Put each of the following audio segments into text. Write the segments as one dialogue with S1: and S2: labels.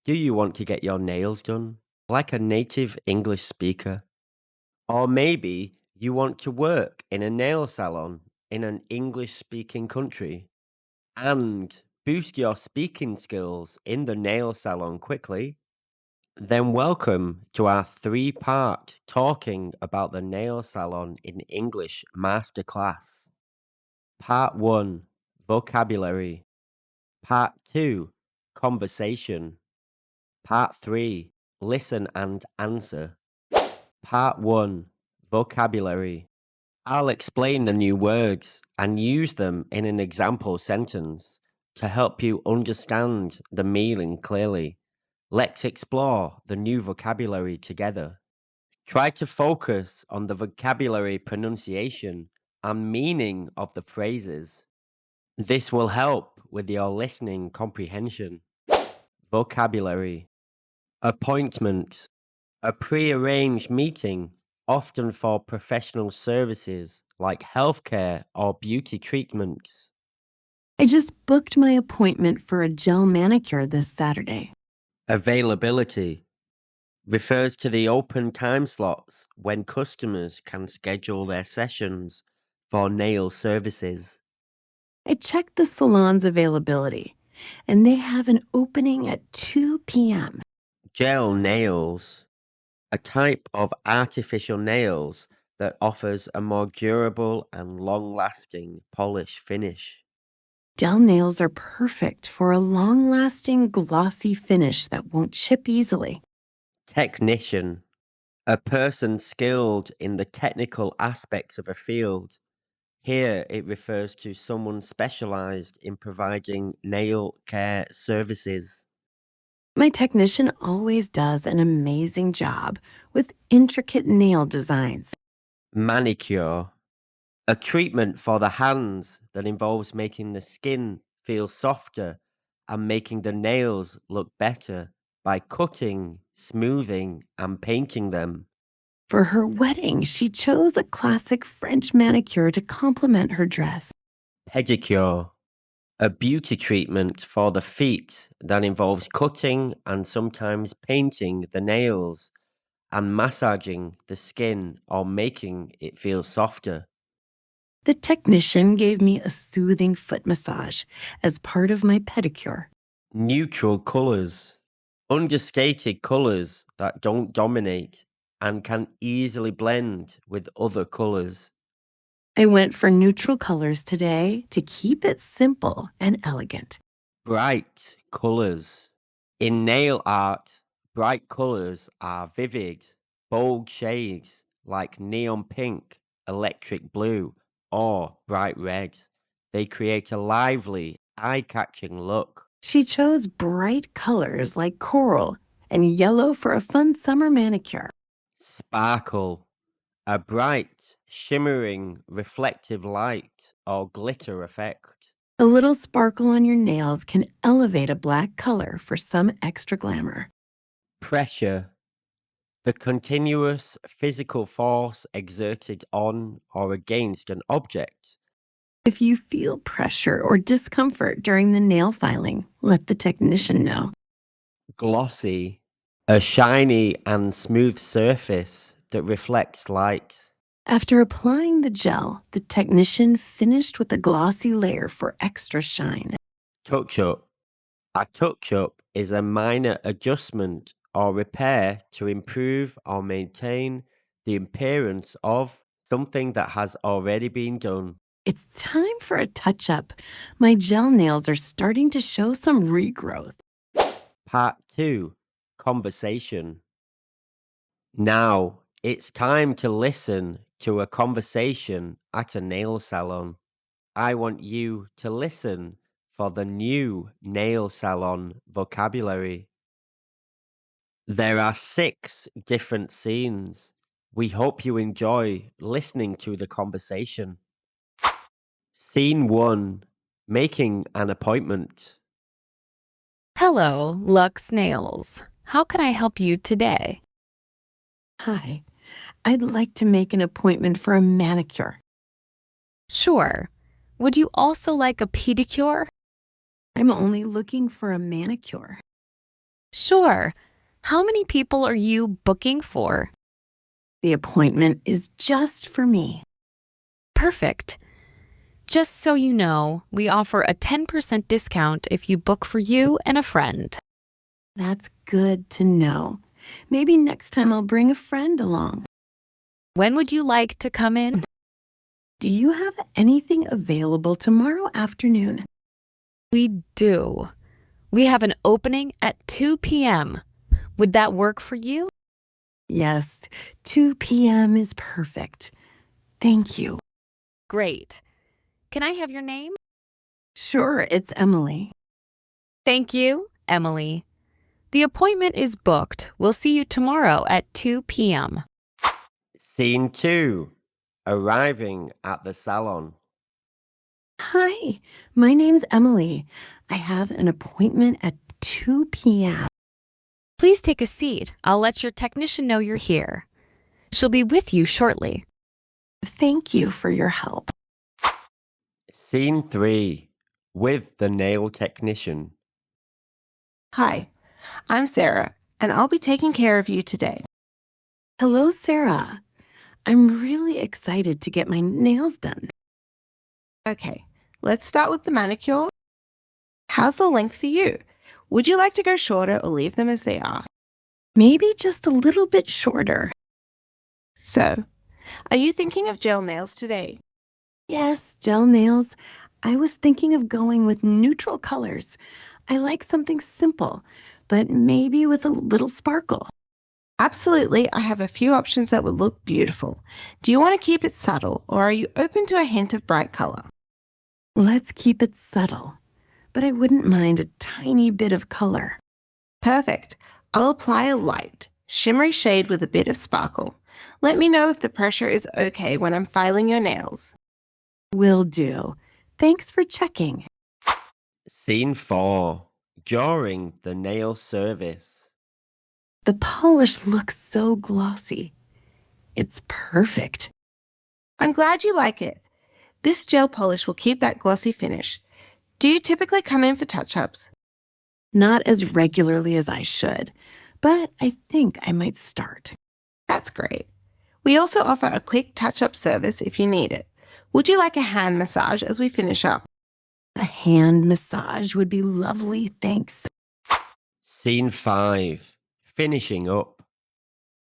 S1: Do you want to get your nails done like a native English speaker? Or maybe you want to work in a nail salon in an English speaking country and boost your speaking skills in the nail salon quickly? Then welcome to our three-part talking about the nail salon in English masterclass. Part 1, vocabulary. Part 2, conversation. Part 3, listen and answer. Part 1, vocabulary. I'll explain the new words and use them in an example sentence to help you understand the meaning clearly. Let's explore the new vocabulary together. Try to focus on the vocabulary pronunciation and meaning of the phrases. This will help with your listening comprehension. Vocabulary. Appointment. A pre-arranged meeting, often for professional services like healthcare or beauty treatments.
S2: I just booked my appointment for a gel manicure this Saturday.
S1: Availability refers to the open time slots when customers can schedule their sessions for nail services.
S2: I checked the salon's availability, and they have an opening at 2 p.m.
S1: Gel nails, a type of artificial nails that offers a more durable and long-lasting polish finish.
S2: Gel nails are perfect for a long-lasting, glossy finish that won't chip easily.
S1: Technician, a person skilled in the technical aspects of a field. Here it refers to someone specialized in providing nail care services.
S2: My technician always does an amazing job with intricate nail designs.
S1: Manicure, a treatment for the hands that involves making the skin feel softer and making the nails look better by cutting, smoothing, and painting them.
S2: For her wedding, she chose a classic French manicure to complement her dress.
S1: Pedicure, a beauty treatment for the feet that involves cutting and sometimes painting the nails and massaging the skin or making it feel softer.
S2: The technician gave me a soothing foot massage as part of my pedicure.
S1: Neutral colors, understated colors that don't dominate and can easily blend with other colors.
S2: I went for neutral colors today to keep it simple and elegant.
S1: Bright colors. In nail art, bright colors are vivid, bold shades like neon pink, electric blue, or bright red. They create a lively, eye-catching look.
S2: She chose bright colors like coral and yellow for a fun summer manicure.
S1: Sparkle. A bright, shimmering, reflective light or glitter effect.
S2: A little sparkle on your nails can elevate a black color for some extra glamour.
S1: Pressure. The continuous physical force exerted on or against an object.
S2: If you feel pressure or discomfort during the nail filing, let the technician know.
S1: Glossy. A shiny and smooth surface that reflects light.
S2: After applying the gel, the technician finished with a glossy layer for extra shine.
S1: Touch up. A touch up is a minor adjustment or repair to improve or maintain the appearance of something that has already been done.
S2: It's time for a touch-up. My gel nails are starting to show some regrowth.
S1: Part 2, conversation. Now, it's time to listen to a conversation at a nail salon. I want you to listen for the new nail salon vocabulary. There are 6 different scenes. We hope you enjoy listening to the conversation. Scene 1, making an appointment.
S3: Hello, Lux Nails. How can I help you today?
S2: Hi, I'd like to make an appointment for a manicure.
S3: Sure. Would you also like a pedicure?
S2: I'm only looking for a manicure.
S3: Sure. How many people are you booking for?
S2: The appointment is just for me.
S3: Perfect. Just so you know, we offer a 10% discount if you book for you and a friend.
S2: That's good to know. Maybe next time I'll bring a friend along.
S3: When would you like to come in?
S2: Do you have anything available tomorrow afternoon?
S3: We do. We have an opening at 2 p.m. Would that work for you?
S2: Yes, 2 p.m. is perfect. Thank you.
S3: Great. Can I have your name?
S2: Sure, it's Emily.
S3: Thank you, Emily. The appointment is booked. We'll see you tomorrow at 2 p.m.
S1: Scene 2. Arriving at the salon.
S2: Hi, my name's Emily. I have an appointment at 2 p.m.
S3: Please take a seat. I'll let your technician know you're here. She'll be with you shortly.
S2: Thank you for your help.
S1: Scene 3. With the nail technician.
S4: Hi, I'm Sarah, and I'll be taking care of you today.
S2: Hello, Sarah. I'm really excited to get my nails done.
S4: Okay, let's start with the manicure. How's the length for you? Would you like to go shorter or leave them as they are?
S2: Maybe just a little bit shorter.
S4: So, are you thinking of gel nails today?
S2: Yes, gel nails. I was thinking of going with neutral colors. I like something simple, but maybe with a little sparkle.
S4: Absolutely, I have a few options that would look beautiful. Do you want to keep it subtle, or are you open to a hint of bright color?
S2: Let's keep it subtle, but I wouldn't mind a tiny bit of color.
S4: Perfect. I'll apply a light, shimmery shade with a bit of sparkle. Let me know if the pressure is okay when I'm filing your nails.
S2: Will do. Thanks for checking.
S1: Scene 4. During the nail service.
S2: The polish looks so glossy. It's perfect.
S4: I'm glad you like it. This gel polish will keep that glossy finish. Do you typically come in for touch-ups?
S2: Not as regularly as I should, but I think I might start.
S4: That's great. We also offer a quick touch-up service if you need it. Would you like a hand massage as we finish up?
S2: A hand massage would be lovely, thanks.
S1: Scene 5. Finishing up.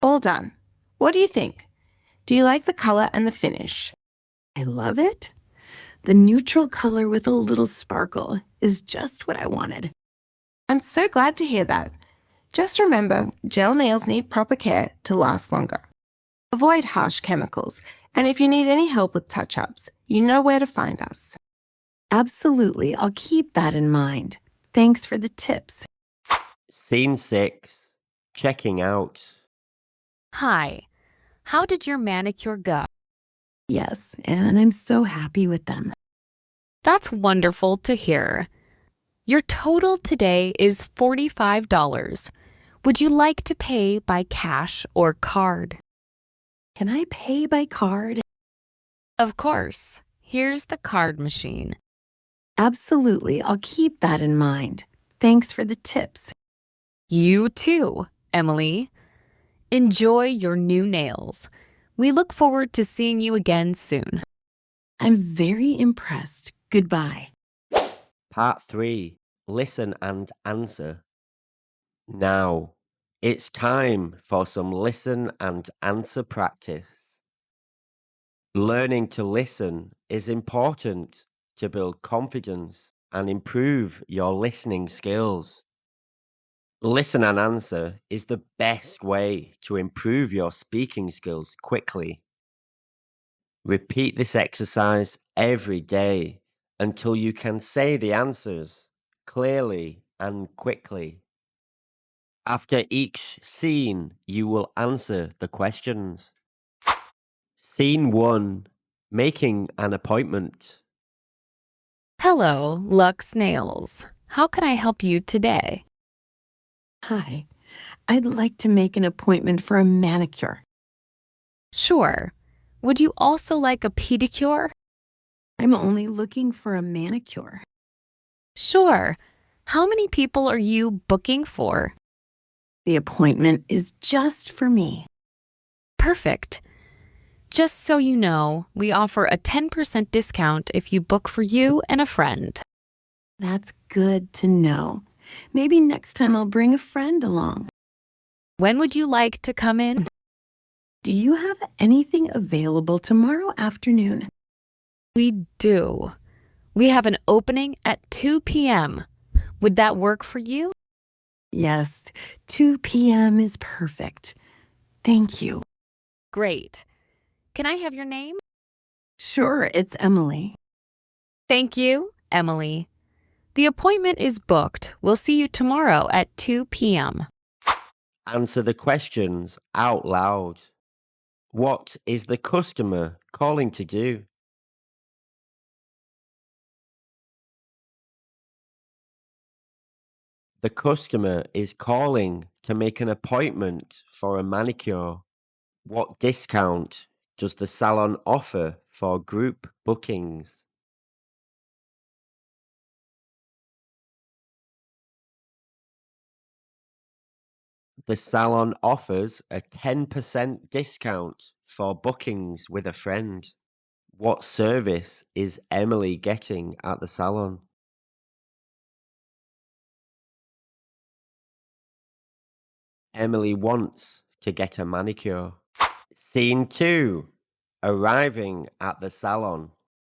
S4: All done. What do you think? Do you like the color and the finish?
S2: I love it. The neutral color with a little sparkle is just what I wanted.
S4: I'm so glad to hear that. Just remember, gel nails need proper care to last longer. Avoid harsh chemicals, and if you need any help with touch-ups, you know where to find us.
S2: Absolutely, I'll keep that in mind. Thanks for the tips.
S1: Scene 6. Checking out.
S3: Hi. How did your manicure go?
S2: Yes, and I'm so happy with them.
S3: That's wonderful to hear. Your total today is $45. Would you like to pay by cash or card?
S2: Can I pay by card?
S3: Of course. Here's the card machine.
S2: Absolutely, I'll keep that in mind. Thanks for the tips.
S3: You too, Emily. Enjoy your new nails. We look forward to seeing you again soon.
S2: I'm very impressed. Goodbye.
S1: Part 3. Listen and answer. Now, it's time for some listen and answer practice. Learning to listen is important to build confidence and improve your listening skills. Listen and answer is the best way to improve your speaking skills quickly. Repeat this exercise every day until you can say the answers clearly and quickly. After each scene, you will answer the questions. Scene 1. Making an appointment.
S3: Hello, Lux Nails. How can I help you today?
S2: Hi, I'd like to make an appointment for a manicure.
S3: Sure. Would you also like a pedicure?
S2: I'm only looking for a manicure.
S3: Sure. How many people are you booking for?
S2: The appointment is just for me.
S3: Perfect. Just so you know, we offer a 10% discount if you book for you and a friend.
S2: That's good to know. Maybe next time I'll bring a friend along.
S3: When would you like to come in?
S2: Do you have anything available tomorrow afternoon?
S3: We do. We have an opening at 2 p.m. Would that work for you?
S2: Yes, 2 p.m. is perfect. Thank you.
S3: Great. Can I have your name?
S2: Sure, it's Emily.
S3: Thank you, Emily. The appointment is booked. We'll see you tomorrow at 2 p.m.
S1: Answer the questions out loud. What is the customer calling to do? The customer is calling to make an appointment for a manicure. What discount does the salon offer for group bookings? The salon offers a 10% discount for bookings with a friend. What service is Emily getting at the salon? Emily wants to get a manicure. Scene 2. Arriving at the salon.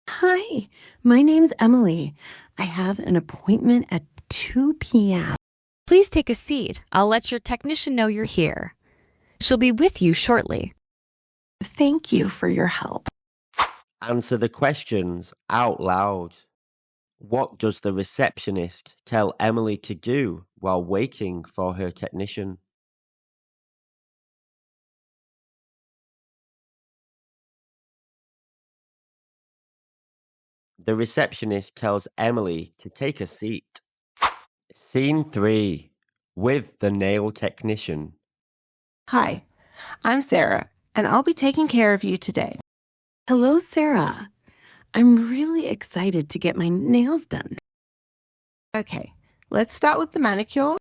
S2: Hi, my name's Emily. I have an appointment at 2 p.m.
S3: Please take a seat. I'll let your technician know you're here. She'll be with you shortly.
S2: Thank you for your help.
S1: Answer the questions out loud. What does the receptionist tell Emily to do while waiting for her technician? The receptionist tells Emily to take a seat. Scene 3. With the nail technician.
S4: Hi, I'm Sarah, and I'll be taking care of you today.
S2: Hello, Sarah. I'm really excited to get my nails done.
S4: Okay, let's start with the manicure.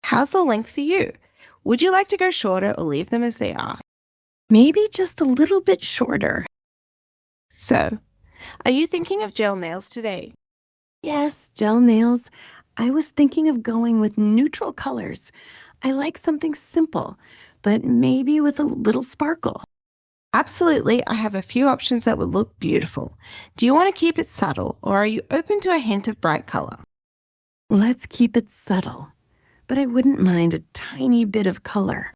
S4: How's the length for you? Would you like to go shorter or leave them as they are?
S2: Maybe just a little bit shorter.
S4: So, are you thinking of gel nails today?
S2: Yes, gel nails. I was thinking of going with neutral colors. I like something simple, but maybe with a little sparkle.
S4: Absolutely, I have a few options that would look beautiful. Do you want to keep it subtle or are you open to a hint of bright color?
S2: Let's keep it subtle, but I wouldn't mind a tiny bit of color.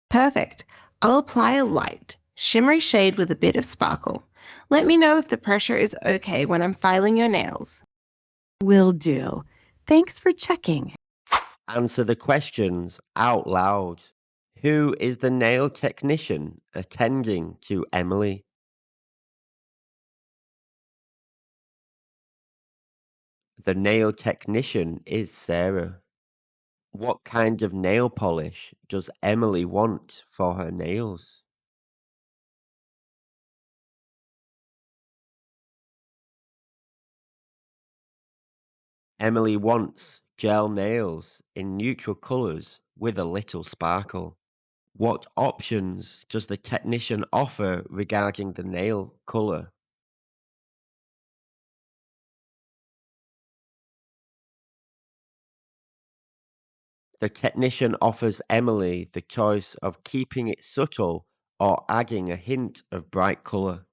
S4: Perfect. I'll apply a light, shimmery shade with a bit of sparkle. Let me know if the pressure is okay when I'm filing your nails.
S2: Will do. Thanks for checking.
S1: Answer the questions out loud. Who is the nail technician attending to Emily? The nail technician is Sarah. What kind of nail polish does Emily want for her nails? Emily wants gel nails in neutral colors with a little sparkle. What options does the technician offer regarding the nail color? The technician offers Emily the choice of keeping it subtle or adding a hint of bright color.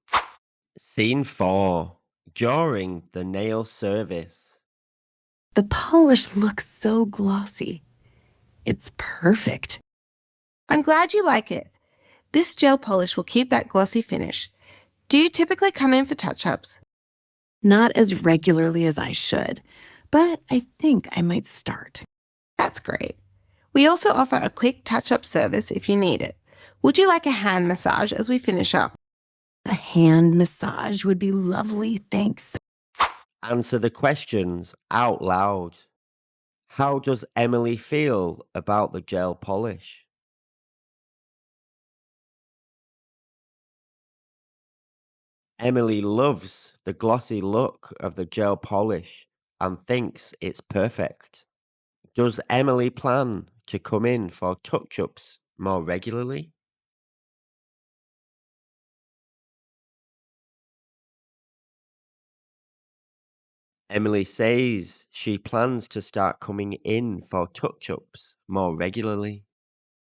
S1: Scene 4. During the nail service.
S2: The polish looks so glossy. It's perfect.
S4: I'm glad you like it. This gel polish will keep that glossy finish. Do you typically come in for touch-ups?
S2: Not as regularly as I should, but I think I might start.
S4: That's great. We also offer a quick touch-up service if you need it. Would you like a hand massage as we finish up?
S2: A hand massage would be lovely, thanks.
S1: Answer the questions out loud. How does Emily feel about the gel polish? Emily loves the glossy look of the gel polish and thinks it's perfect. Does Emily plan to come in for touch-ups more regularly? Emily says she plans to start coming in for touch-ups more regularly.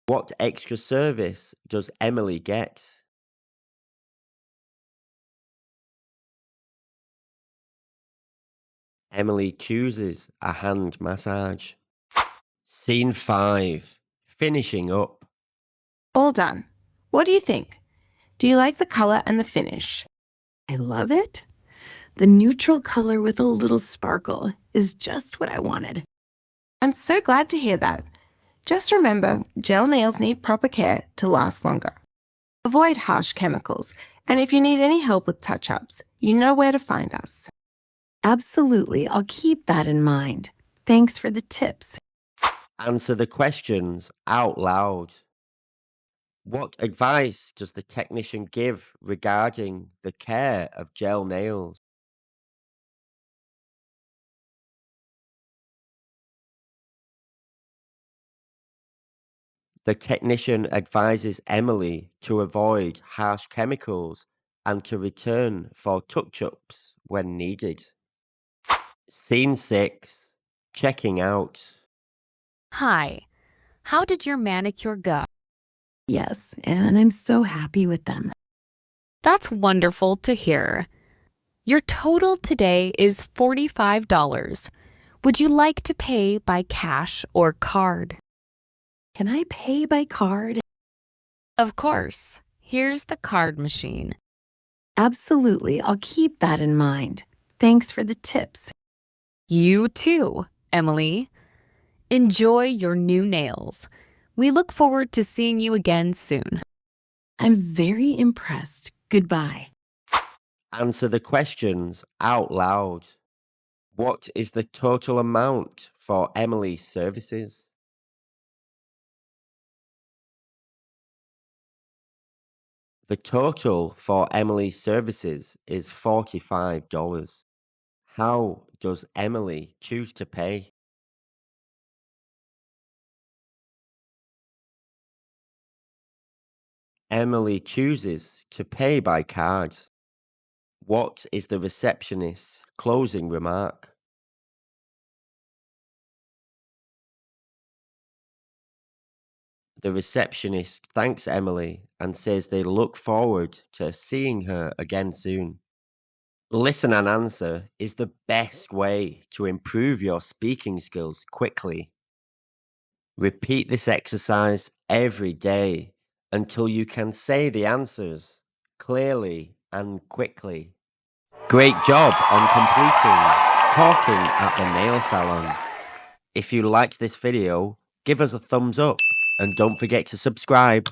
S1: What extra service does Emily get? Emily chooses a hand massage. Scene 5. Finishing up.
S4: All done. What do you think? Do you like the color and the finish?
S2: I love it. The neutral color with a little sparkle is just what I wanted.
S4: I'm so glad to hear that. Just remember, gel nails need proper care to last longer. Avoid harsh chemicals, and if you need any help with touch-ups, you know where to find us.
S2: Absolutely, I'll keep that in mind. Thanks for the tips.
S1: Answer the questions out loud. What advice does the technician give regarding the care of gel nails? The technician advises Emily to avoid harsh chemicals and to return for touch-ups when needed. Scene 6. Checking out.
S3: Hi, how did your manicure go?
S2: Yes, and I'm so happy with them.
S3: That's wonderful to hear. Your total today is $45. Would you like to pay by cash or card?
S2: Can I pay by card?
S3: Of course. Here's the card machine.
S2: Absolutely, I'll keep that in mind. Thanks for the tips.
S3: You too, Emily. Enjoy your new nails. We look forward to seeing you again soon.
S2: I'm very impressed. Goodbye.
S1: Answer the questions out loud. What is the total amount for Emily's services? The total for Emily's services is $45. How does Emily choose to pay? Emily chooses to pay by card. What is the receptionist's closing remark? The receptionist thanks Emily and says they look forward to seeing her again soon. Listen and answer is the best way to improve your speaking skills quickly. Repeat this exercise every day until you can say the answers clearly and quickly. Great job on completing talking at the nail salon. If you liked this video, give us a thumbs up and don't forget to subscribe.